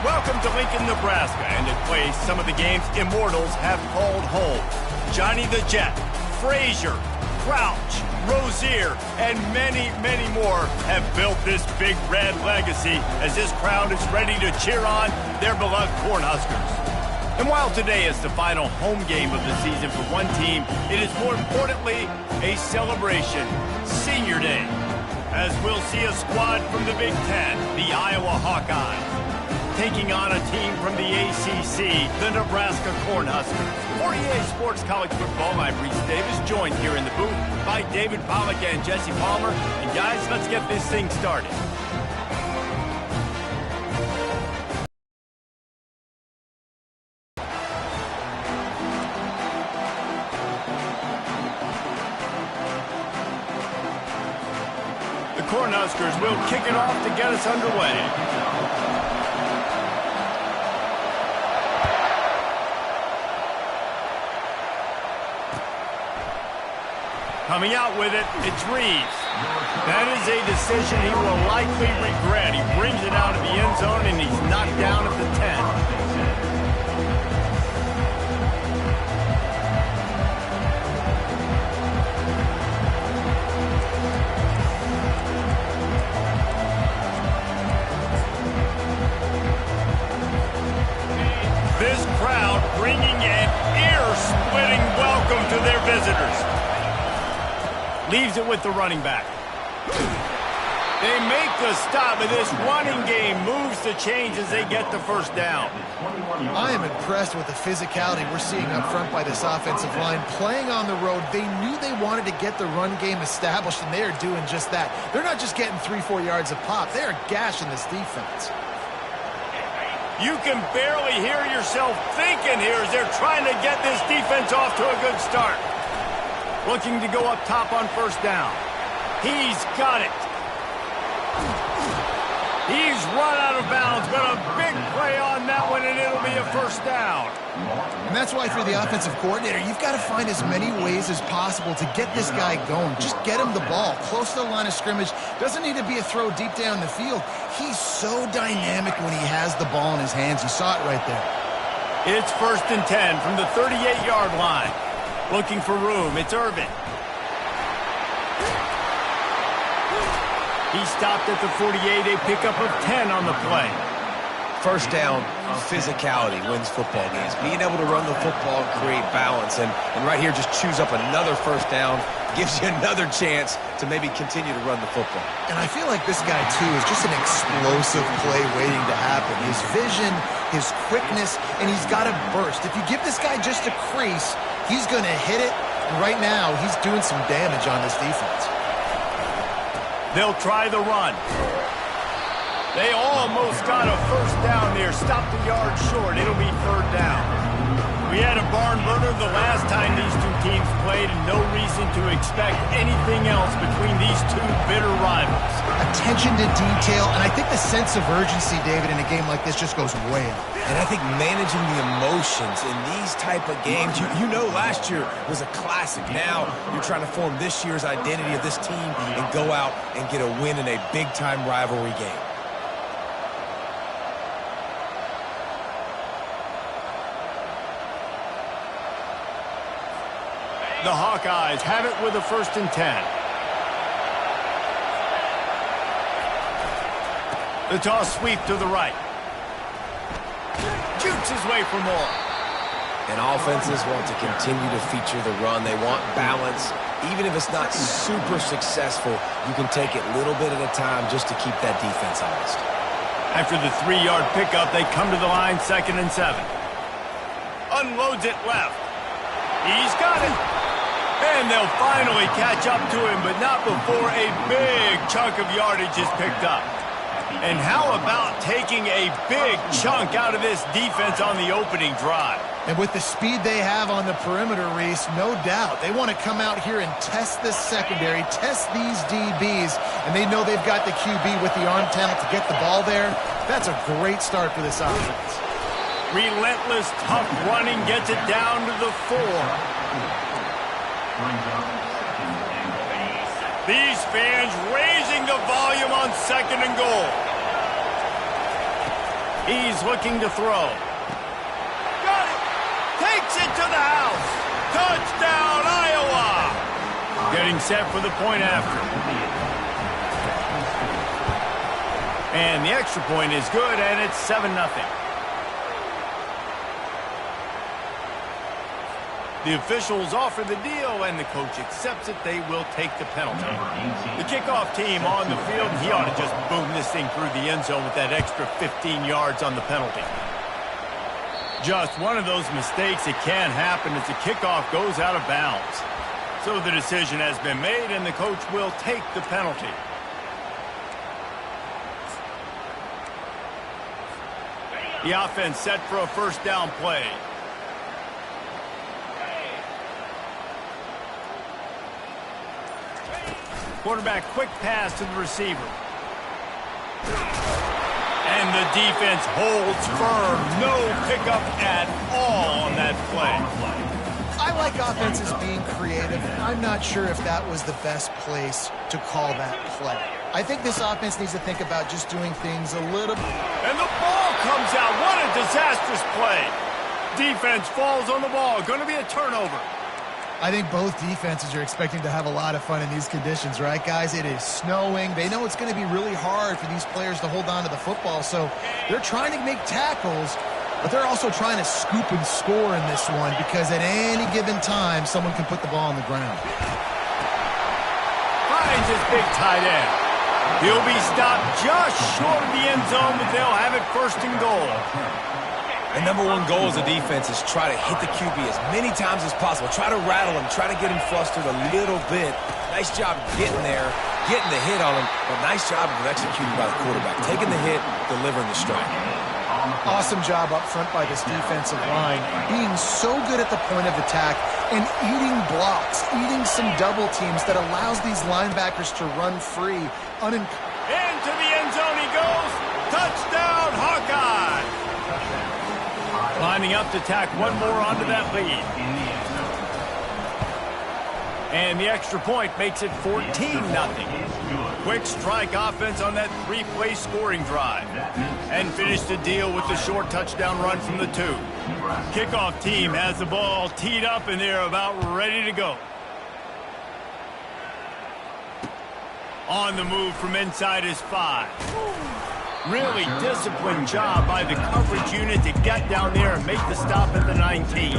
Welcome to Lincoln, Nebraska, and a place some of the game's immortals have called home. Johnny the Jet, Frazier, Crouch, Rozier, and many, many more have built this big red legacy as this crowd is ready to cheer on their beloved Cornhuskers. And while today is the final home game of the season for one team, it is more importantly a celebration, Senior Day, as we'll see a squad from the Big Ten, the Iowa Hawkeyes, taking on a team from the ACC, the Nebraska Cornhuskers. For EA Sports College Football, I'm Reese Davis, joined here in the booth by David Pollack and Jesse Palmer. And guys, let's get this thing started. The Cornhuskers will kick it off to get us underway. Coming out with it, it's Reeves. That is a decision he will likely regret. He brings it out of the end zone, and he's knocked down at the 10. This crowd bringing an ear-splitting welcome to their visitors. Leaves it with the running back. They make the stop, but this running game moves the chains as they get the first down. I am impressed with the physicality we're seeing up front by this offensive line. Playing on the road, they knew they wanted to get the run game established, and they are doing just that. They're not just getting 3-4 yards a pop. They are gashing this defense. You can barely hear yourself thinking here as they're trying to get this defense off to a good start. Looking to go up top on first down. He's got it. He's run out of bounds, but a big play on that one, and it'll be a first down. And that's why for the offensive coordinator, you've got to find as many ways as possible to get this guy going. Just get him the ball close to the line of scrimmage. Doesn't need to be a throw deep down the field. He's so dynamic when he has the ball in his hands. You saw it right there. It's 1st and 10 from the 38-yard line. Looking for room, it's Irvin. He stopped at the 48, a pickup of 10 on the play. First down, physicality wins football games. Being able to run the football and create balance. And right here, just choose up another first down, gives you another chance to maybe continue to run the football. And I feel like this guy, too, is just an explosive play waiting to happen. His vision, his quickness, and he's got a burst. If you give this guy just a crease, he's going to hit it, and right now he's doing some damage on this defense. They'll try the run. They almost got a first down there. Stopped a yard short. It'll be 3rd down. We had a barn burner the last time these two teams played, and no reason to expect anything else between these two bitter rivals. Attention to detail, and I think the sense of urgency, David, in a game like this just goes way up. And I think managing the emotions in these type of games, you know last year was a classic. Now you're trying to form this year's identity of this team and go out and get a win in a big-time rivalry game. The Hawkeyes have it with a 1st and 10. The toss sweep to the right. Shoots his way for more. And offenses want to continue to feature the run. They want balance. Even if it's not super successful, you can take it little bit at a time just to keep that defense honest. After the 3-yard pickup, they come to the line, 2nd and 7. Unloads it left. He's got it. And they'll finally catch up to him, but not before a big chunk of yardage is picked up. And how about taking a big chunk out of this defense on the opening drive? And with the speed they have on the perimeter, Reese, no doubt, they want to come out here and test this secondary, test these DBs, and they know they've got the QB with the arm talent to get the ball there. That's a great start for this offense. Relentless, tough running gets it down to the 4. These fans raising the volume on 2nd and goal. He's looking to throw. Got it! Takes it to the house! Touchdown, Iowa! Getting set for the point after. And the extra point is good, and it's 7-0. The officials offer the deal, and the coach accepts it. They will take the penalty. The kickoff team on the field, he ought to just boom this thing through the end zone with that extra 15 yards on the penalty. Just one of those mistakes that can happen as the kickoff goes out of bounds. So the decision has been made, and the coach will take the penalty. The offense set for a first down play. Quarterback quick pass to the receiver. And the defense holds firm. No pickup at all on that play. I like offenses being creative. I'm not sure if that was the best place to call that play. I think this offense needs to think about just doing things a little... And the ball comes out. What a disastrous play. Defense falls on the ball. Going to be a turnover. I think both defenses are expecting to have a lot of fun in these conditions, right, guys? It is snowing. They know it's going to be really hard for these players to hold on to the football, so they're trying to make tackles, but they're also trying to scoop and score in this one because at any given time, someone can put the ball on the ground. Finds his big tight end. He'll be stopped just short of the end zone, but they'll have it first and goal. The number one goal as a defense is try to hit the QB as many times as possible. Try to rattle him. Try to get him flustered a little bit. Nice job getting there, getting the hit on him, but nice job of executing by the quarterback. Taking the hit, delivering the strike. Awesome job up front by this defensive line, being so good at the point of attack and eating blocks, eating some double teams that allows these linebackers to run free. Into the end zone he goes. Touchdown, Hawkeye. Lining up to tack one more onto that lead. And the extra point makes it 14-0. Quick strike offense on that three-play scoring drive. And finish the deal with the short touchdown run from the 2. Kickoff team has the ball teed up, and they're about ready to go. On the move from inside is 5. Really disciplined job by the coverage unit to get down there and make the stop at the 19.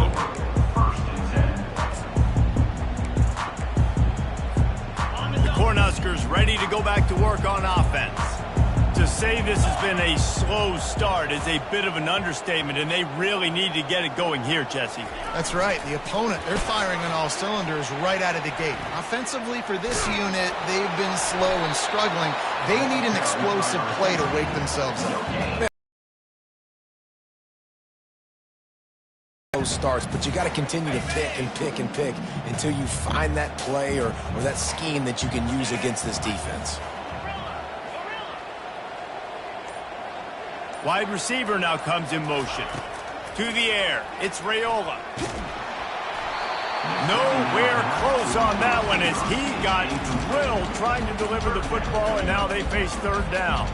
The Cornhuskers ready to go back to work on offense. To say this has been a slow start is a bit of an understatement, and they really need to get it going here, Jesse. That's right. The opponent, they're firing on all cylinders right out of the gate. Offensively, for this unit, they've been slow and struggling. They need an explosive play to wake themselves up. Starts, but you got to continue to pick and pick and pick until you find that play or that scheme that you can use against this defense. Wide receiver now comes in motion. To the air, it's Raiola. Nowhere close on that one as he got drilled trying to deliver the football, and now they face third down.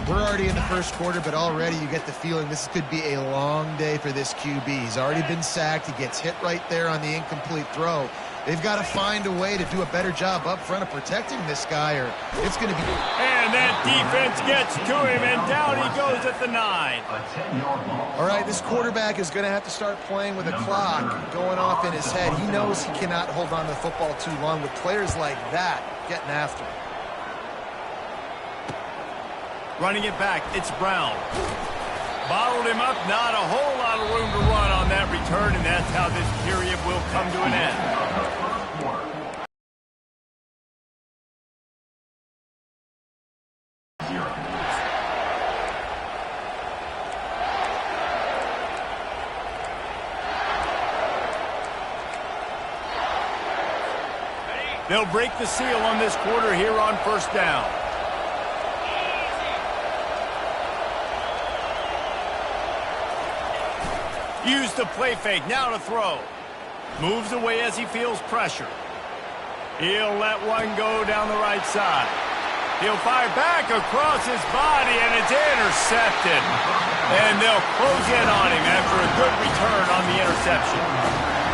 We're already in the first quarter, but already you get the feeling this could be a long day for this QB. He's already been sacked. He gets hit right there on the incomplete throw. They've got to find a way to do a better job up front of protecting this guy, or it's going to be... And that defense gets to him, and down he goes at the 9. All right, this quarterback is going to have to start playing with a clock going off in his head. He knows he cannot hold on to the football too long with players like that getting after him. Running it back, it's Brown. Bottled him up, not a whole lot of room to run on that return, and that's how this period will come to an end. They'll break the seal on this quarter here on first down. Use the play fake, now to throw. Moves away as he feels pressure. He'll let one go down the right side. He'll fire back across his body, and it's intercepted. And they'll close in on him after a good return on the interception.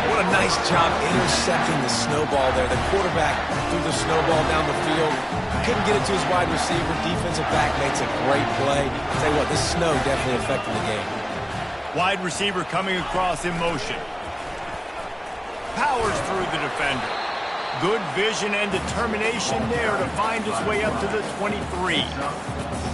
What a nice job intercepting the snowball there. The quarterback threw the snowball down the field. Couldn't get it to his wide receiver. Defensive back makes a great play. I'll tell you what, this snow definitely affected the game. Wide receiver coming across in motion. Powers through the defender. Good vision and determination there to find his way up to the 23.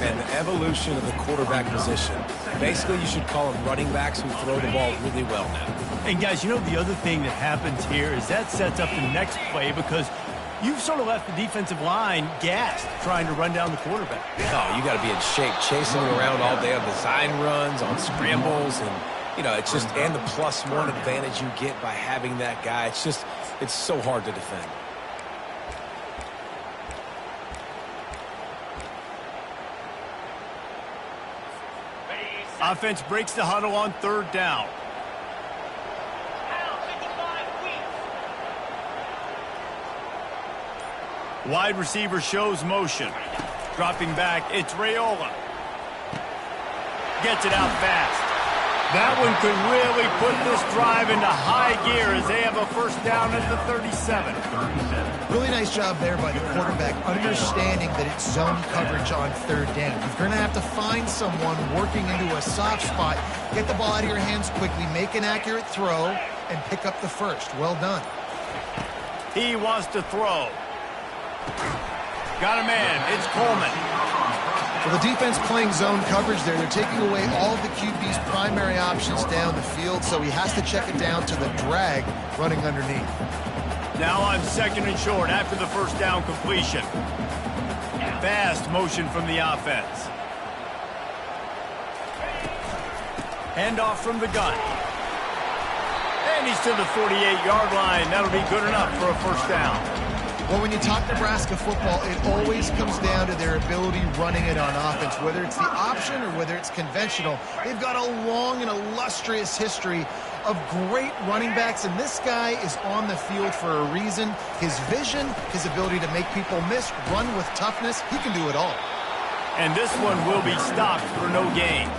And the evolution of the quarterback position. Basically, you should call them running backs who throw the ball really well now. And guys, you know the other thing that happens here is that sets up the next play because you've sort of left the defensive line gassed trying to run down the quarterback. Oh, you got to be in shape, chasing him around all day on design runs, on scrambles, and you know, it's just, and the +1 advantage you get by having that guy. It's just, it's so hard to defend. Offense breaks the huddle on 3rd down. Wide receiver shows motion. Dropping back, it's Raiola. Gets it out fast. That one could really put this drive into high gear as they have a 1st down at the 37. Really nice job there by the quarterback, understanding that it's zone coverage on 3rd down. You're going to have to find someone working into a soft spot, get the ball out of your hands quickly, make an accurate throw, and pick up the 1st. Well done. He wants to throw. Got a man. It's Coleman. Well, the defense playing zone coverage there. They're taking away all of the QB's primary options down the field, so he has to check it down to the drag running underneath. Now on 2nd and short after the 1st down completion. Fast motion from the offense. Handoff from the gun. And he's to the 48-yard line. That'll be good enough for a 1st down. Well, when you talk Nebraska football, it always comes down to their ability running it on offense. Whether it's the option or whether it's conventional, they've got a long and illustrious history of great running backs, and this guy is on the field for a reason. His vision, his ability to make people miss, run with toughness, he can do it all. And this one will be stopped for no gain.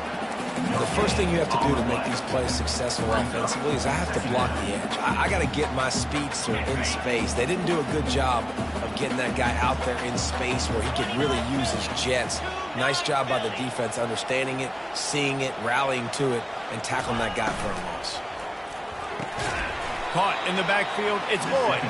The first thing you have to do to make these plays successful offensively is I have to block the edge. I got to get my speedster in space. They didn't do a good job of getting that guy out there in space where he could really use his jets. Nice job by the defense understanding it, seeing it, rallying to it, and tackling that guy for a loss. Caught in the backfield, it's Boyd.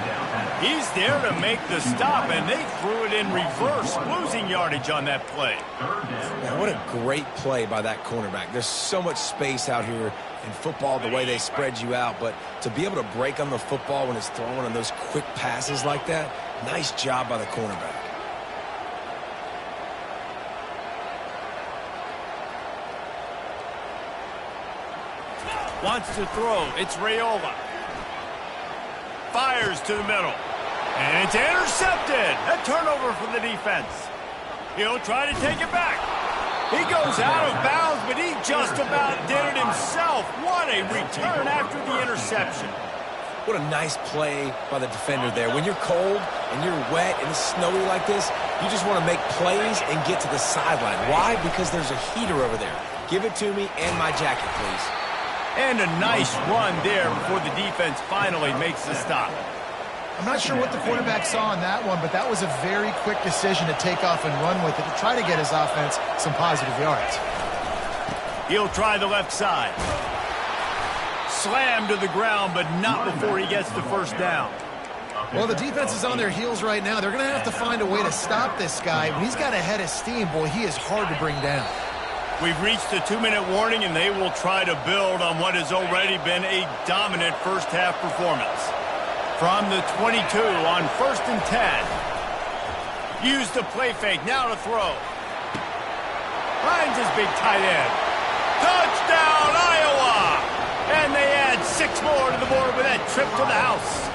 He's there to make the stop, and they threw it in reverse, losing yardage on that play. Man, what a great play by that cornerback. There's so much space out here in football, the way they spread you out, but to be able to break on the football when it's thrown on those quick passes like that, nice job by the cornerback. Wants to throw, it's Raiola. Fires to the middle. And it's intercepted. A turnover for the defense. He'll try to take it back. He goes out of bounds, but he just about did it himself. What a return after the interception. What a nice play by the defender there. When you're cold and you're wet and it's snowy like this, you just want to make plays and get to the sideline. Why? Because there's a heater over there. Give it to me and my jacket, please. And a nice run there before the defense finally makes the stop. I'm not sure what the quarterback saw on that one, but that was a very quick decision to take off and run with it to try to get his offense some positive yards. He'll try the left side. Slammed to the ground, but not before he gets the 1st down. Well, the defense is on their heels right now. They're going to have to find a way to stop this guy. When he's got a head of steam, boy, he is hard to bring down. We've reached the 2-minute warning, and they will try to build on what has already been a dominant first-half performance. From the 22 on 1st and 10. Use the play fake, now to throw. Finds his big tight end. Touchdown, Iowa! And they add 6 more to the board with that trip to the house.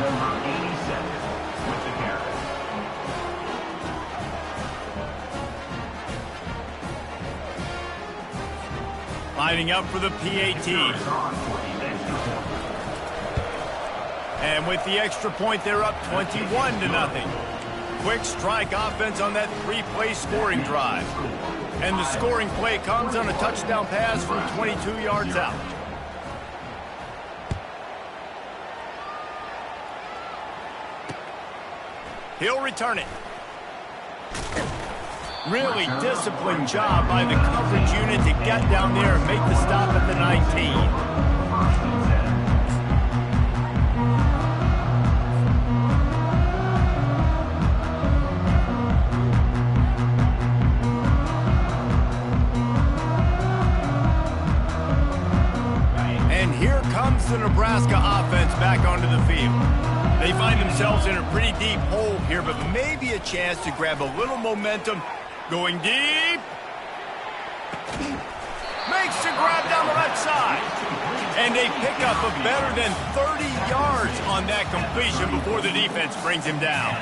Number 87 with the carry. Lining up for the PAT. And with the extra point, they're up 21-0. Quick strike offense on that three-play scoring drive. And the scoring play comes on a touchdown pass from 22 yards out. He'll return it. Really disciplined job by the coverage unit to get down there and make the stop at the 19. And here comes the Nebraska offense back onto the field. They find themselves in a pretty deep hole here, but maybe a chance to grab a little momentum. Going deep. Makes the grab down the left side. And a pickup of better than 30 yards on that completion before the defense brings him down.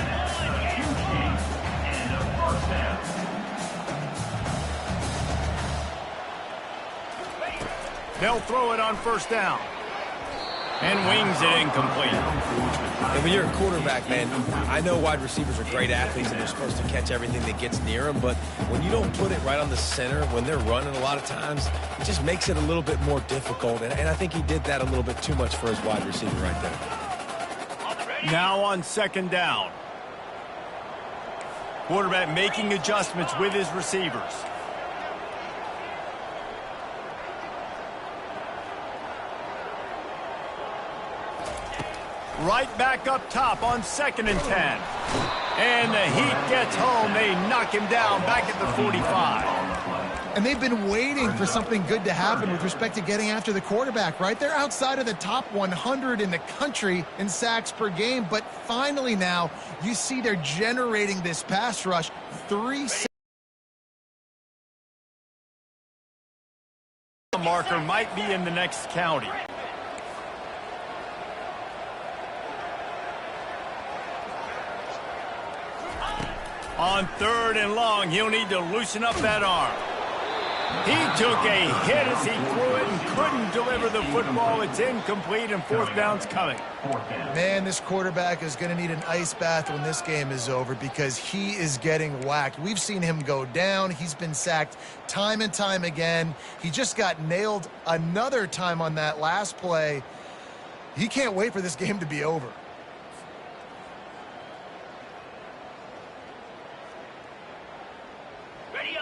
They'll throw it on first down. And wings it incomplete. And when you're a quarterback, man, I know wide receivers are great athletes and they're supposed to catch everything that gets near them, but when you don't put it right on the center, when they're running a lot of times, it just makes it a little bit more difficult. And I think he did that a little bit too much for his wide receiver right there. Now on second down. Quarterback making adjustments with his receivers. Right back up top on 2nd and 10. And the heat gets home. They knock him down back at the 45. And they've been waiting for something good to happen with respect to getting after the quarterback, right? They're outside of the top 100 in the country in sacks per game, but finally now you see they're generating this pass rush. 3 marker might be in the next county. On 3rd and long, he'll need to loosen up that arm. He took a hit as he threw it and couldn't deliver the football. It's incomplete and 4th down's coming. Man, this quarterback is going to need an ice bath when this game is over because he is getting whacked. We've seen him go down. He's been sacked time and time again. He just got nailed another time on that last play. He can't wait for this game to be over.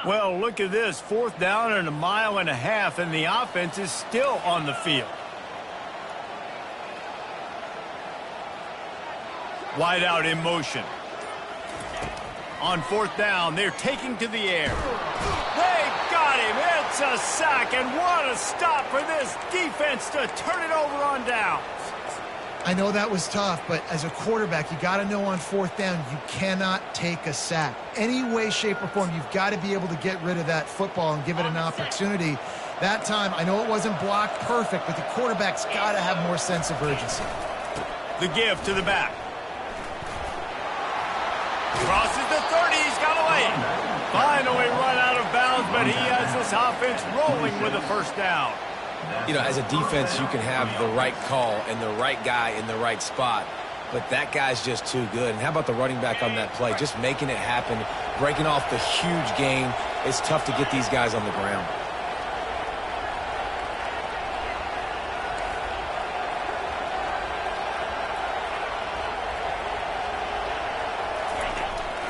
Well, look at this. 4th down and 1.5 miles, and the offense is still on the field. Wide out in motion. On 4th down, they're taking to the air. They got him. It's a sack, and what a stop for this defense to turn it over on down. I know that was tough, but as a quarterback, you got to know on 4th down, you cannot take a sack. Any way, shape, or form, you've got to be able to get rid of that football and give it an opportunity. That time, I know it wasn't blocked perfect, but the quarterback's got to have more sense of urgency. The give to the back. Crosses the 30, he's got away. Finally run out of bounds, but he has this offense rolling with a 1st down. You know, as a defense, you can have the right call and the right guy in the right spot, but that guy's just too good. And how about the running back on that play? Just making it happen, breaking off the huge gain. It's tough to get these guys on the ground.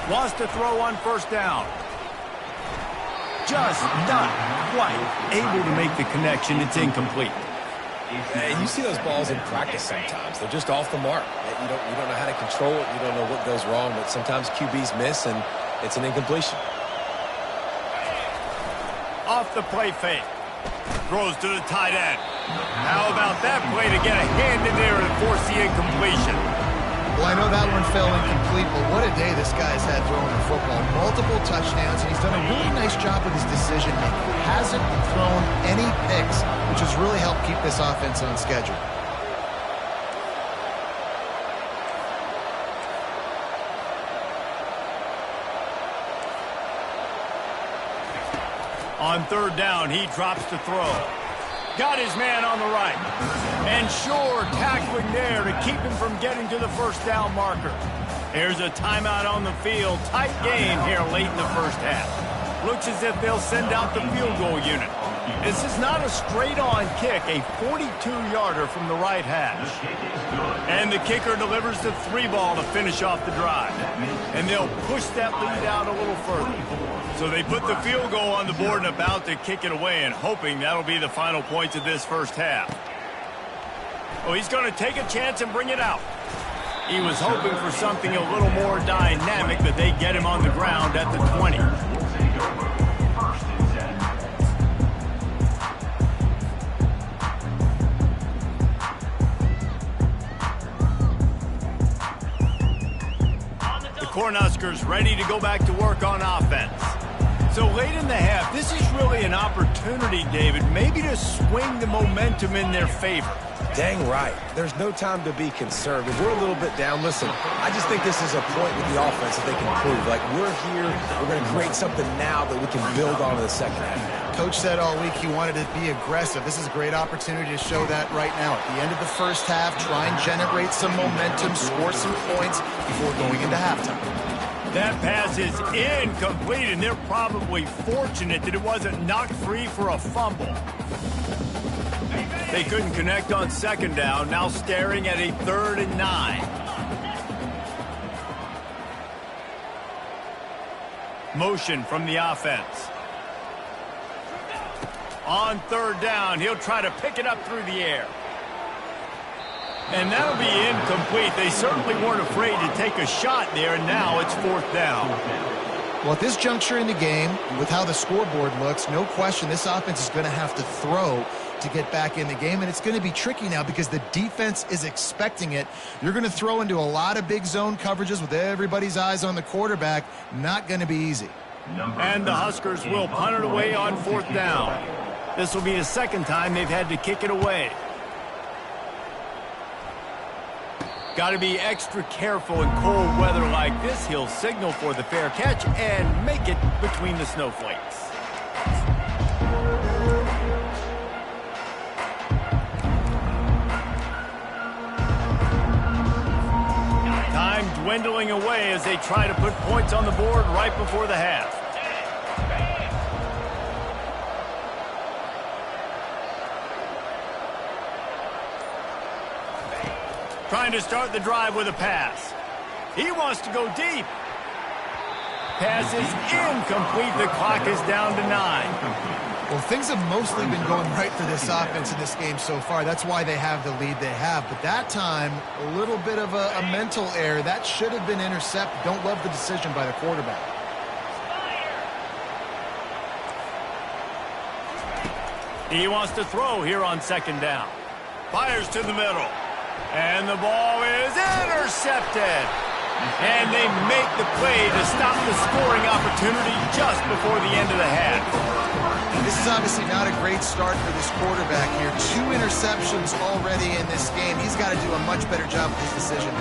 Wants to throw on 1st down. Just not quite able to make the connection. It's incomplete. And you see those balls in practice sometimes. They're just off the mark. You don't know how to control it. You don't know what goes wrong, but sometimes QBs miss, and it's an incompletion. Off the play fake. Throws to the tight end. How about that play to get a hand in there and force the incompletion? Well, I know that one fell incomplete, but what a day this guy's had throwing the football. Multiple touchdowns, and he's done a really nice job with his decision-making. Hasn't thrown any picks, which has really helped keep this offense on schedule. On 3rd down, he drops to throw. Got his man on the right. And sure, tackling there to keep him from getting to the 1st down marker. Here's a timeout on the field. Tight game here late in the first half. Looks as if they'll send out the field goal unit. This is not a straight-on kick, a 42-yarder from the right hash. And the kicker delivers the 3-ball to finish off the drive. And they'll push that lead out a little further. So they put the field goal on the board and about to kick it away and hoping that'll be the final points of this first half. Oh, he's going to take a chance and bring it out. He was hoping for something a little more dynamic, but they get him on the ground at the 20. The Cornhuskers ready to go back to work on offense. So late in the half, this is really an opportunity, David, maybe to swing the momentum in their favor. Dang right. There's no time to be conservative. We're a little bit down. Listen, I just think this is a point with the offense that they can prove. Like, we're here, we're going to create something now that we can build on in the second half. Coach said all week he wanted to be aggressive. This is a great opportunity to show that right now. At the end of the first half, try and generate some momentum, score some points before going into halftime. That pass is incomplete, and they're probably fortunate that it wasn't knocked free for a fumble. They couldn't connect on second down, now staring at a 3rd and 9. Motion from the offense. On 3rd down, he'll try to pick it up through the air. And that'll be incomplete. They certainly weren't afraid to take a shot there, and now it's 4th down. Well, at this juncture in the game, with how the scoreboard looks, no question this offense is going to have to throw to get back in the game, and it's going to be tricky now because the defense is expecting it. You're going to throw into a lot of big zone coverages with everybody's eyes on the quarterback. Not going to be easy. And the Huskers will punt it away on 4th down. This will be the second time they've had to kick it away. Got to be extra careful in cold weather like this. He'll signal for the fair catch and make it between the snowflakes. Time dwindling away as they try to put points on the board right before the half. Trying to start the drive with a pass. He wants to go deep. Pass is incomplete. The clock is down to 9. Well, things have mostly been going right for this offense in this game so far. That's why they have the lead they have. But that time, a little bit of a mental error. That should have been intercepted. Don't love the decision by the quarterback. He wants to throw here on 2nd down. Fires to the middle. And the ball is intercepted. And they make the play to stop the scoring opportunity just before the end of the half. This is obviously not a great start for this quarterback here. 2 interceptions already in this game. He's got to do a much better job with his decision.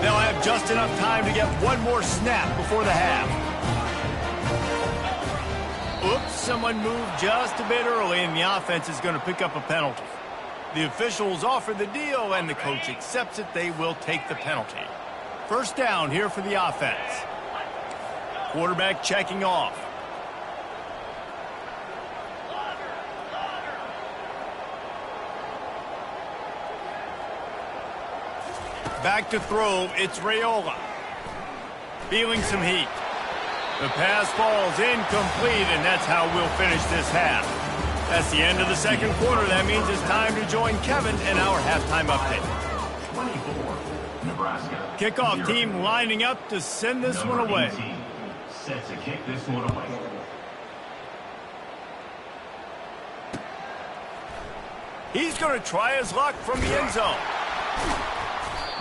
They'll have just enough time to get one more snap before the half. Oops, someone moved just a bit early, and the offense is going to pick up a penalty. The officials offer the deal, and the coach accepts it. They will take the penalty. 1st down here for the offense. Quarterback checking off. Back to throw, it's Raiola. Feeling some heat. The pass falls incomplete, and that's how we'll finish this half. That's the end of the 2nd quarter. That means it's time to join Kevin in our halftime update. 24, Nebraska. Kickoff team lining up to send this one away. 18, set to kick this one away. He's going to try his luck from the end zone.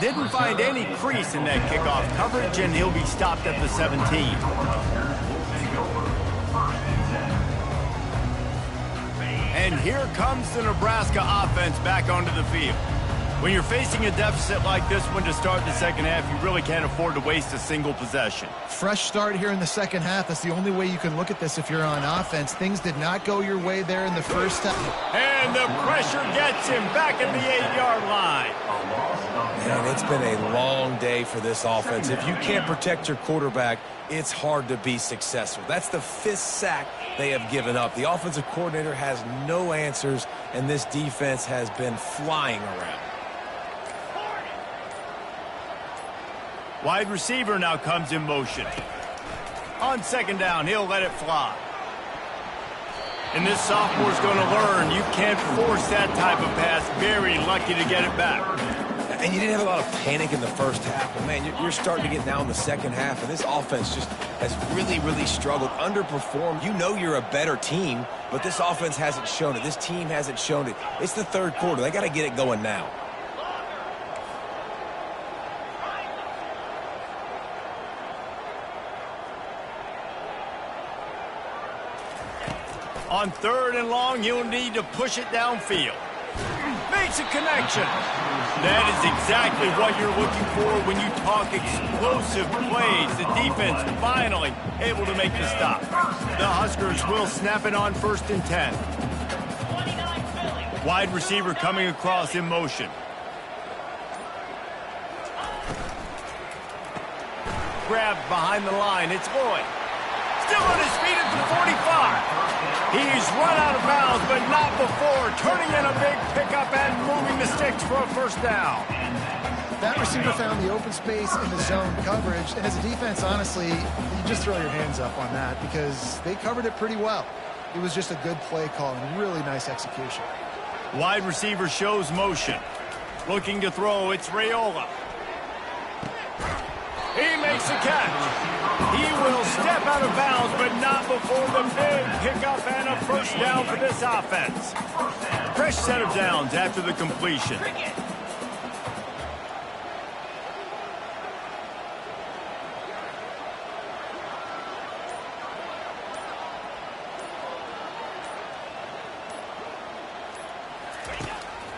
Didn't find any crease in that kickoff coverage, and he'll be stopped at the 17. And here comes the Nebraska offense back onto the field. When you're facing a deficit like this one to start the second half, you really can't afford to waste a single possession. Fresh start here in the second half. That's the only way you can look at this if you're on offense. Things did not go your way there in the first half. And the pressure gets him back at the 8-yard line. Man, it's been a long day for this offense. If you can't protect your quarterback, it's hard to be successful. That's the 5th sack they have given up. The offensive coordinator has no answers, and this defense has been flying around. Wide receiver now comes in motion. On second down, he'll let it fly. And this sophomore's going to learn you can't force that type of pass. Very lucky to get it back. And you didn't have a lot of panic in the first half. But, man, you're starting to get now in the second half, and this offense just has really, really struggled, underperformed. You know you're a better team, but this offense hasn't shown it. This team hasn't shown it. It's the third quarter. They got to get it going now. On third and long, you'll need to push it downfield. Makes a connection. That is exactly what you're looking for when you talk explosive plays. The defense finally able to make the stop. The Huskers will snap it on 1st and 10. Wide receiver coming across in motion. Grabbed behind the line. It's Lloyd. Still on his feet at the 45. He's run out of bounds, but not before turning in a big pickup and moving the sticks for a first down. That receiver found the open space in the zone coverage, and as a defense, honestly, you just throw your hands up on that because they covered it pretty well. It was just a good play call and really nice execution. Wide receiver shows motion. Looking to throw, it's Raiola. He makes a catch. He will step out of bounds, but not before the big pickup and a first down for this offense. Fresh set of downs after the completion.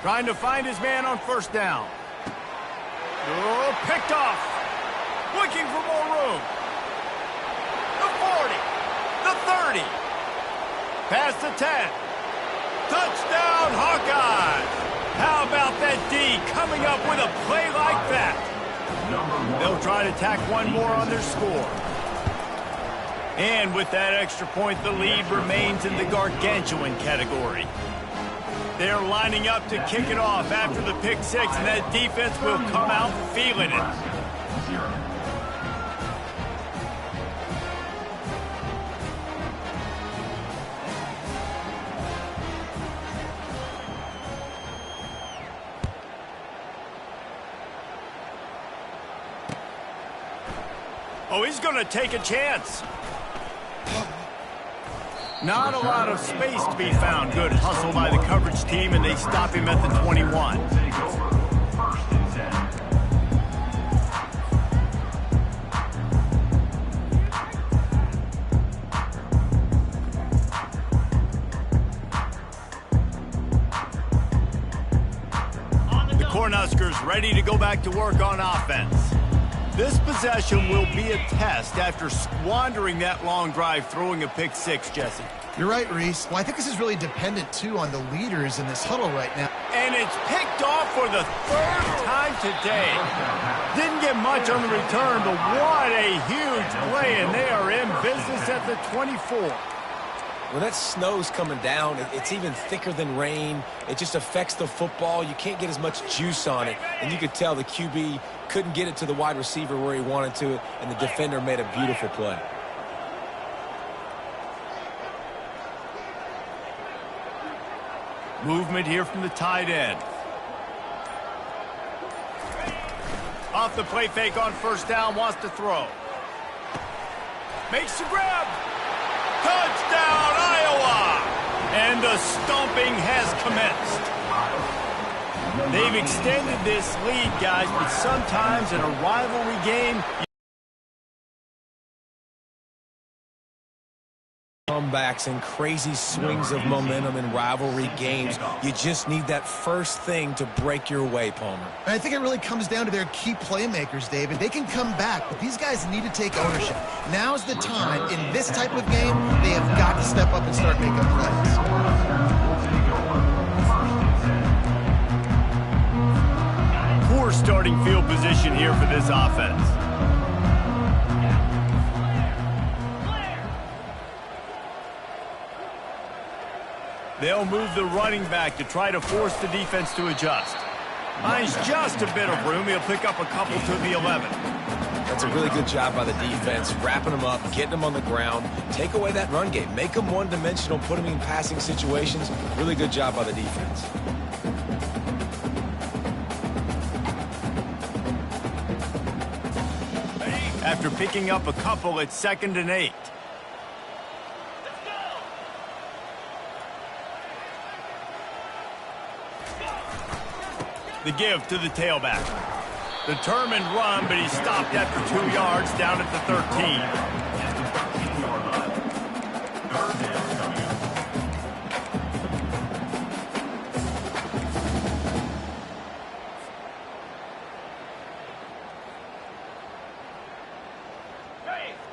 Trying to find his man on first down. Oh, picked off. Looking for more room. The 40. The 30. Past the 10. Touchdown, Hawkeyes. How about that D coming up with a play like that? They'll try to tack one more on their score. And with that extra point, the lead remains in the gargantuan category. They're lining up to kick it off after the pick six, and that defense will come out feeling it. Oh, he's going to take a chance. Not a lot of space to be found. Good hustle by the coverage team, and they stop him at the 21. The Cornhuskers ready to go back to work on offense. This possession will be a test after squandering that long drive throwing a pick six, Jesse. You're right, Reese. Well, I think this is really dependent, too, on the leaders in this huddle right now. And it's picked off for the third time today. Didn't get much on the return, but what a huge play, and they are in business at the 24. When that snow's coming down, it's even thicker than rain. It just affects the football. You can't get as much juice on it. And you could tell the QB couldn't get it to the wide receiver where he wanted to, and the defender made a beautiful play. Movement here from the tight end. Off the play fake on first down, wants to throw. Makes the grab. Touchdown, Iowa! And the stomping has commenced. They've extended this lead, guys, but sometimes in a rivalry game, Comebacks and crazy swings of momentum in rivalry games. You just need that first thing to break your way, Palmer. I think it really comes down to their key playmakers, David. They can come back, but these guys need to take ownership. Now's the time. In this type of game, they have got to step up and start making plays. Poor starting field position here for this offense. They'll move the running back to try to force the defense to adjust. Finds just a bit of room. He'll pick up a couple to the 11. That's a really good job by the defense, wrapping them up, getting them on the ground. Take away that run game. Make them one-dimensional, put them in passing situations. Really good job by the defense. After picking up a couple, it's 2nd and 8. The give to the tailback. Determined run, but he stopped after 2 yards down at the 13.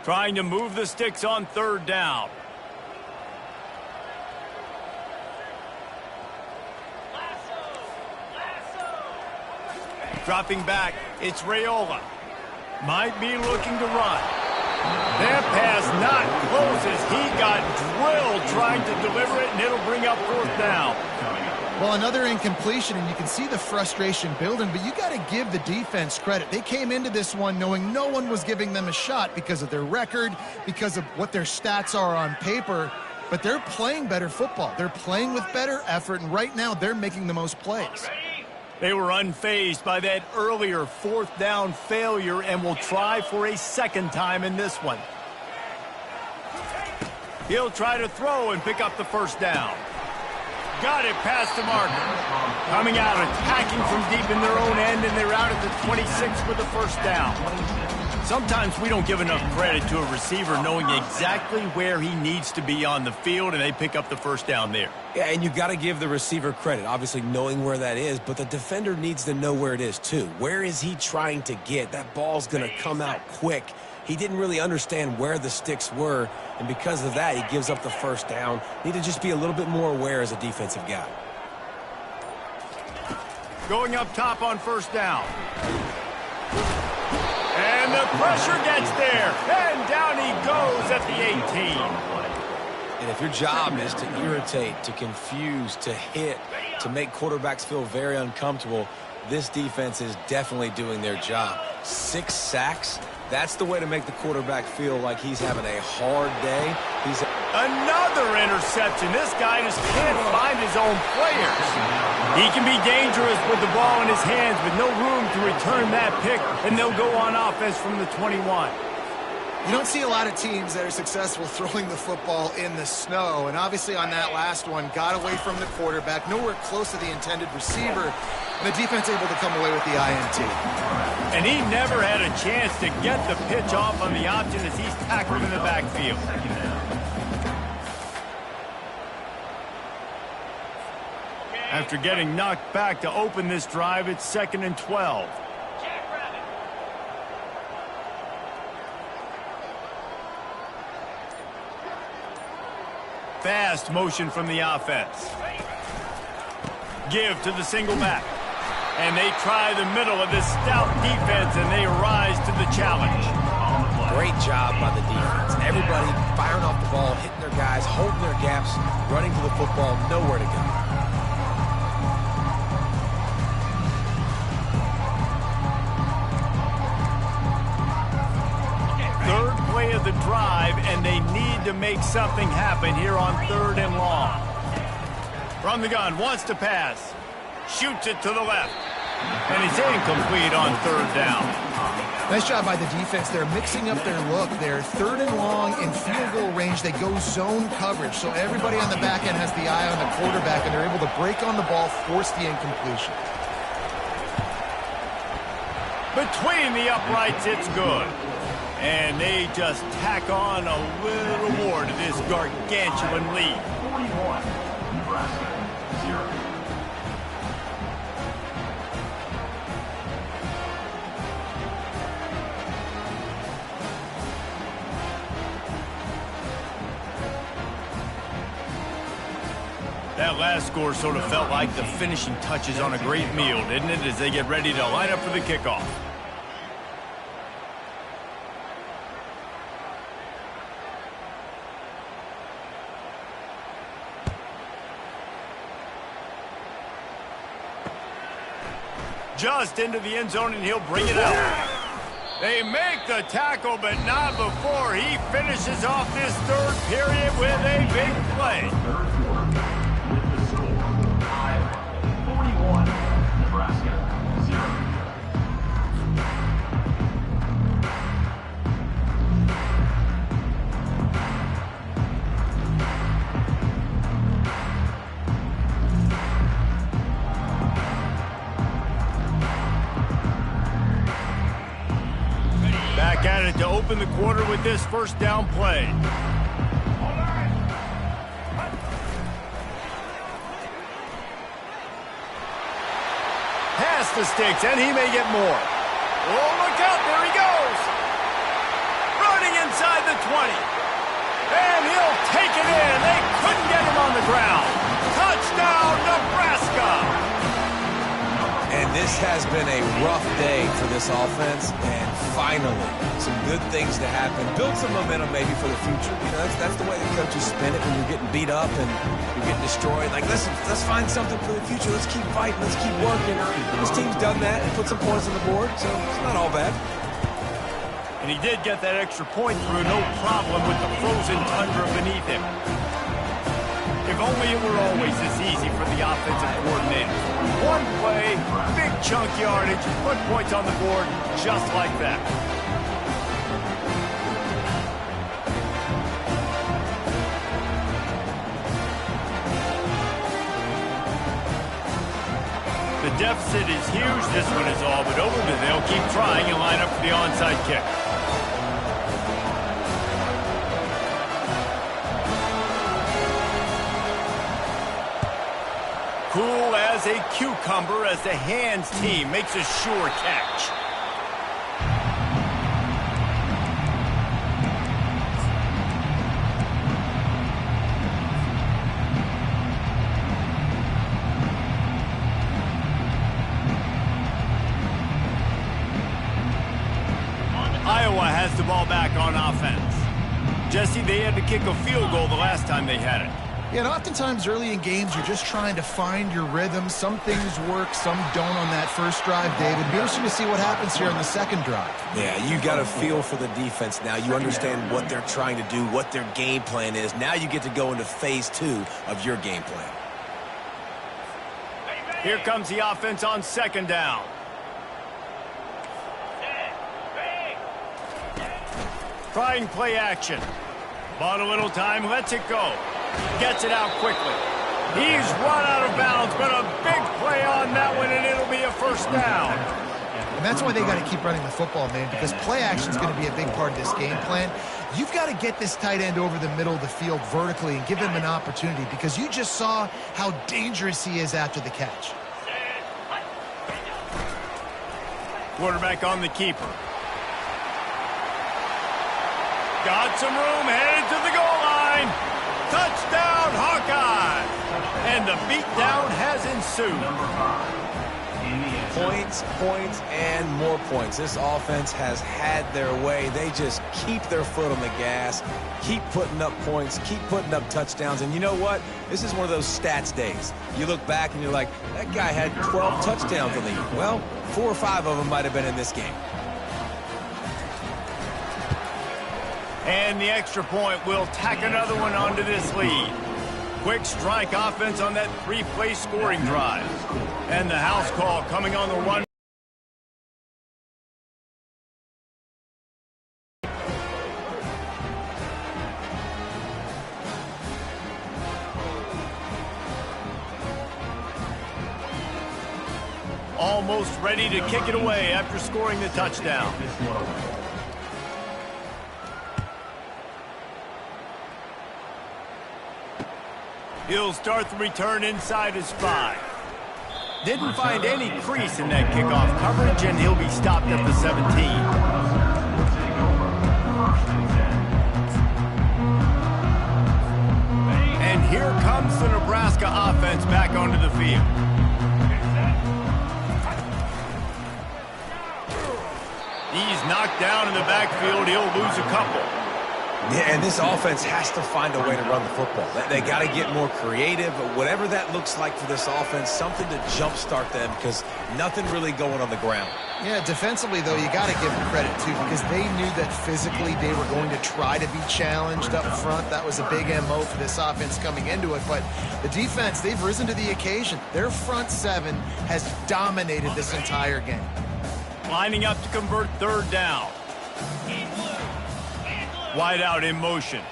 Trying to move the sticks on 3rd down. Dropping back, it's Raiola. Might be looking to run. That pass not close as he got drilled trying to deliver it, and it'll bring up 4th down. Well, another incompletion, and you can see the frustration building, but you got to give the defense credit. They came into this one knowing no one was giving them a shot because of their record, because of what their stats are on paper, but they're playing better football. They're playing with better effort, and right now they're making the most plays. They were unfazed by that earlier 4th down failure and will try for a 2nd time in this one. He'll try to throw and pick up the 1st down. Got it past the marker. Coming out, attacking from deep in their own end, and they're out at the 26 for the 1st down. Sometimes we don't give enough credit to a receiver knowing exactly where he needs to be on the field, and they pick up the 1st down there. Yeah, and you got to give the receiver credit, obviously knowing where that is, but the defender needs to know where it is too. Where is he trying to get? That ball's going to come out quick. He didn't really understand where the sticks were, and because of that, he gives up the 1st down. Need to just be a little bit more aware as a defensive guy. Going up top on 1st down. And the pressure gets there, and down he goes at the 18. And if your job is to irritate, to confuse, to hit, to make quarterbacks feel very uncomfortable, this defense is definitely doing their job. 6 sacks, that's the way to make the quarterback feel like he's having a hard day. Another interception. This guy just can't find his own players. He can be dangerous with the ball in his hands, but no room to return that pick, and they'll go on offense from the 21. You don't see a lot of teams that are successful throwing the football in the snow, and obviously on that last one, got away from the quarterback, nowhere close to the intended receiver, and the defense able to come away with the INT. And he never had a chance to get the pitch off on the option as he's tackled in the backfield. After getting knocked back to open this drive, it's 2nd and 12. Fast motion from the offense. Give to the single back. And they try the middle of this stout defense, and they rise to the challenge. Great job by the defense. Everybody firing off the ball, hitting their guys, holding their gaps, running to the football, nowhere to go. Third play of the drive, and they need to make something happen here on 3rd and long. From the gun, wants to pass. Shoots it to the left. And it's incomplete on 3rd down. Nice job by the defense. They're mixing up their look. They're 3rd and long in field goal range. They go zone coverage. So everybody on the back end has the eye on the quarterback, and they're able to break on the ball, force the incompletion. Between the uprights, it's good. And they just tack on a little more to this gargantuan lead. 41, Nebraska, 0. That last score sort of felt like the finishing touches on a great meal, didn't it, as they get ready to line up for the kickoff. Just into the end zone, and he'll bring it out. They make the tackle, but not before he finishes off this third period with a big play. Third quarter, with the score, Iowa, 41, Nebraska, 0. Back at it to open the quarter with this first down play. Past the sticks, and he may get more. Oh, look out, there he goes. Running inside the 20. And he'll take it in. They couldn't get him on the ground. Touchdown, Nebraska. And this has been a rough day for this offense, and finally, some good things to happen. Build some momentum maybe for the future. You know, that's the way the coaches spin it when you're getting beat up and you're getting destroyed. Like, listen, let's find something for the future. Let's keep fighting. Let's keep working. This team's done that and put some points on the board, so it's not all bad. And he did get that extra point through, no problem with the frozen tundra beneath him. If only it were always this easy for the offensive coordinator. One play, big chunk yardage, put points on the board just like that. The deficit is huge. This one is all but over, but they'll keep trying and line up for the onside kick. Cool as a cucumber as the hands team makes a sure catch. Iowa has the ball back on offense. Jesse, they had to kick a field goal the last time they had it. Yeah, and oftentimes early in games, you're just trying to find your rhythm. Some things work, some don't on that first drive, David. Be interesting to see what happens here on the second drive. Yeah, you got a feel for the defense now. You understand what they're trying to do, what their game plan is. Now you get to go into phase 2 of your game plan. Here comes the offense on second down. Trying play action. Bought a little time, lets it go. Gets it out quickly. He's run out of bounds, but a big play on that one, and it'll be a first down. And that's why they got to keep running the football, man, because play action is going to be a big part of this game plan. You've got to get this tight end over the middle of the field vertically and give him an opportunity, because you just saw how dangerous he is after the catch. Quarterback on the keeper. Got some room, headed to the goal line. Touchdown, Hawkeye! And the beatdown has ensued. Points, points, and more points. This offense has had their way. They just keep their foot on the gas, keep putting up points, keep putting up touchdowns. And you know what? This is one of those stats days. You look back and you're like, that guy had 12 touchdowns in the year. Well, 4 or 5 of them might have been in this game. And the extra point will tack another one onto this lead. Quick strike offense on that 3-play scoring drive. And the house call coming on the run. Almost ready to kick it away after scoring the touchdown. He'll start the return inside his 5. Didn't find any crease in that kickoff coverage, and he'll be stopped at the 17. And here comes the Nebraska offense back onto the field. He's knocked down in the backfield. He'll lose a couple. Yeah, and this offense has to find a way to run the football. They got to get more creative. Whatever that looks like for this offense, something to jumpstart them because nothing really going on the ground. Yeah, defensively, though, you got to give them credit, too, because they knew that physically they were going to try to be challenged up front. That was a big MO for this offense coming into it. But the defense, they've risen to the occasion. Their front 7 has dominated this entire game. Lining up to convert 3rd down. Wide out in motion.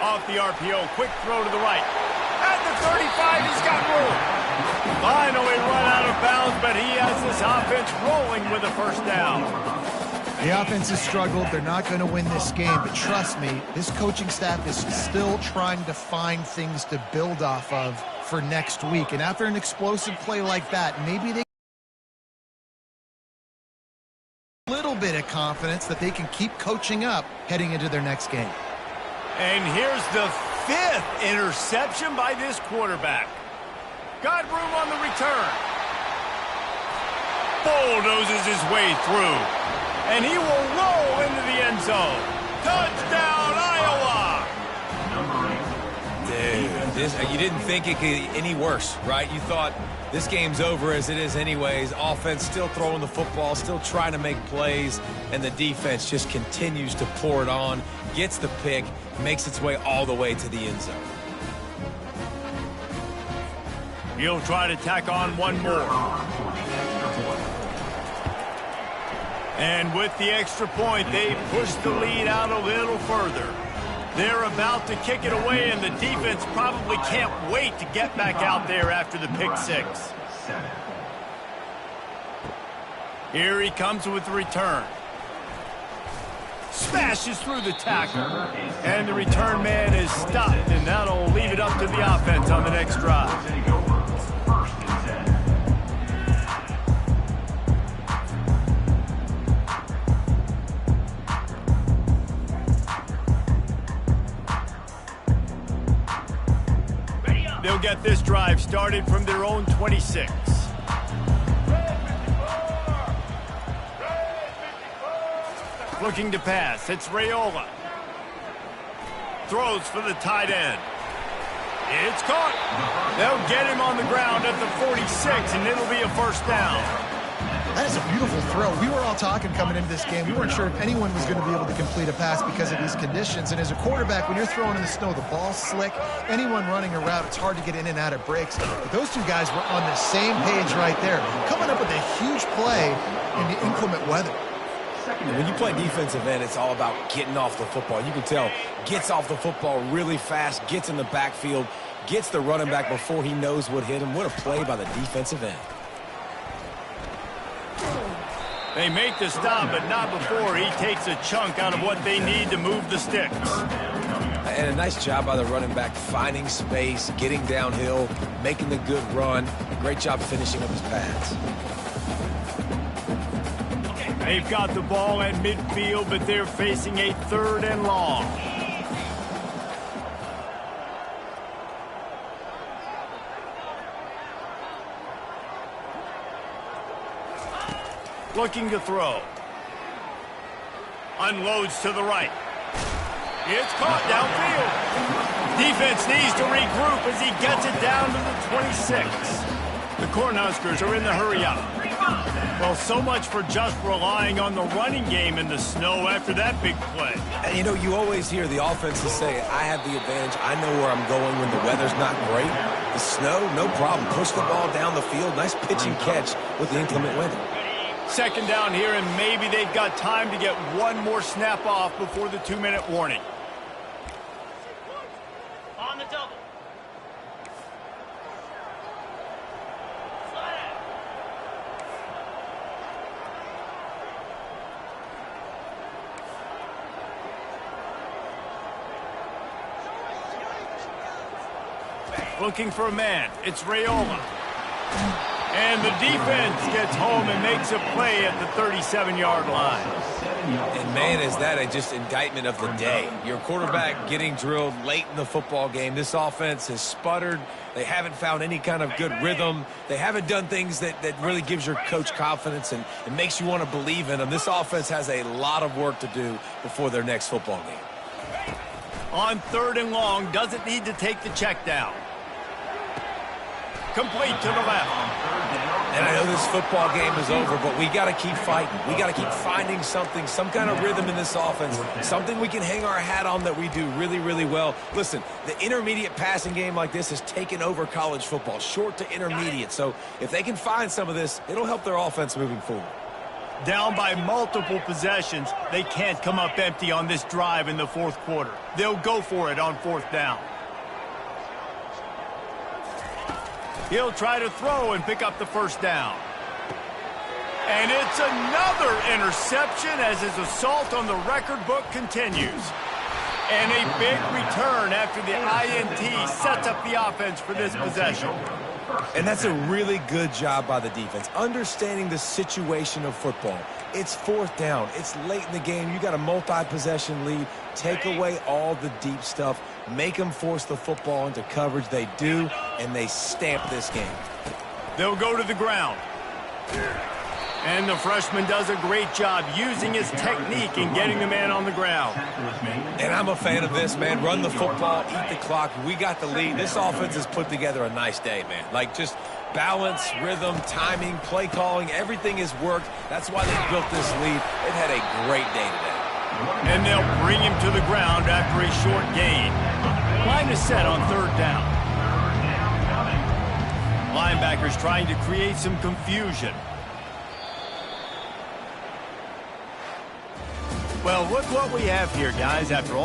Off the RPO, quick throw to the right. At the 35, he's got room. Finally run out of bounds, but he has this offense rolling with a 1st down. The offense has struggled. They're not going to win this game, but trust me, this coaching staff is still trying to find things to build off of for next week. And after an explosive play like that, maybe they little bit of confidence that they can keep coaching up heading into their next game. And here's the 5th interception by this quarterback. Got room on the return. Bulldozes his way through. And he will roll into the end zone. Touchdown, Iowa! Dude, you didn't think it could get any worse, right? You thought this game's over as it is anyways. Offense still throwing the football, still trying to make plays, and the defense just continues to pour it on, gets the pick, makes its way all the way to the end zone. He'll try to tack on one more. And with the extra point, they push the lead out a little further. They're about to kick it away, and the defense probably can't wait to get back out there after the pick 6. Here he comes with the return. Smashes through the tackle. And the return man is stopped, and that'll leave it up to the offense on the next drive. They'll get this drive started from their own 26. Looking to pass. It's Raiola. Throws for the tight end. It's caught. They'll get him on the ground at the 46, and it'll be a 1st down. That is a beautiful throw. We were all talking coming into this game. We weren't sure if anyone was going to be able to complete a pass because of these conditions. And as a quarterback, when you're throwing in the snow, the ball's slick. Anyone running a route, it's hard to get in and out of breaks. But those two guys were on the same page right there, coming up with a huge play in the inclement weather. When you play defensive end, it's all about getting off the football. You can tell, gets off the football really fast, gets in the backfield, gets the running back before he knows what hit him. What a play by the defensive end. They make the stop, but not before he takes a chunk out of what they need to move the sticks. And a nice job by the running back, finding space, getting downhill, making the good run. Great job finishing up his pads. They've got the ball at midfield, but they're facing a 3rd and long. Looking to throw. Unloads to the right. It's caught downfield. Defense needs to regroup as he gets it down to the 26. The Cornhuskers are in the hurry up. Well, so much for just relying on the running game in the snow after that big play. And, you know, you always hear the offenses say, I have the advantage. I know where I'm going when the weather's not great. The snow, no problem. Push the ball down the field. Nice pitch and catch with the inclement weather. 2nd down here, and maybe they've got time to get one more snap off before the 2-minute warning. On the double. Looking for a man. It's Raiola. And the defense gets home and makes a play at the 37-yard line. And, man, is that just indictment of the day. Your quarterback getting drilled late in the football game. This offense has sputtered. They haven't found any kind of good rhythm. They haven't done things that really gives your coach confidence and it makes you want to believe in them. This offense has a lot of work to do before their next football game. On 3rd and long, doesn't need to take the check down. Complete to the left. And I know this football game is over, but we got to keep fighting. We got to keep finding something, some kind of rhythm in this offense, something we can hang our hat on that we do really, really well. Listen, the intermediate passing game like this has taken over college football, short to intermediate. So if they can find some of this, it'll help their offense moving forward. Down by multiple possessions, they can't come up empty on this drive in the 4th quarter. They'll go for it on 4th down. He'll try to throw and pick up the 1st down. And it's another interception as his assault on the record book continues. And a big return after the INT sets up the offense for this possession. And that's a really good job by the defense, understanding the situation of football. It's 4th down. It's late in the game. You got a multi-possession lead. Take away all the deep stuff. Make them force the football into coverage. They do, and they stamp this game. They'll go to the ground. And the freshman does a great job using his technique and getting the man on the ground. And I'm a fan of this, man. Run the football, eat the clock. We got the lead. This offense has put together a nice day, man. Like, just balance, rhythm, timing, play calling, everything has worked. That's why they built this lead. They've had a great day today. And they'll bring him to the ground after a short gain. Line is set on 3rd down. Linebackers trying to create some confusion. Well, look what we have here, guys. After all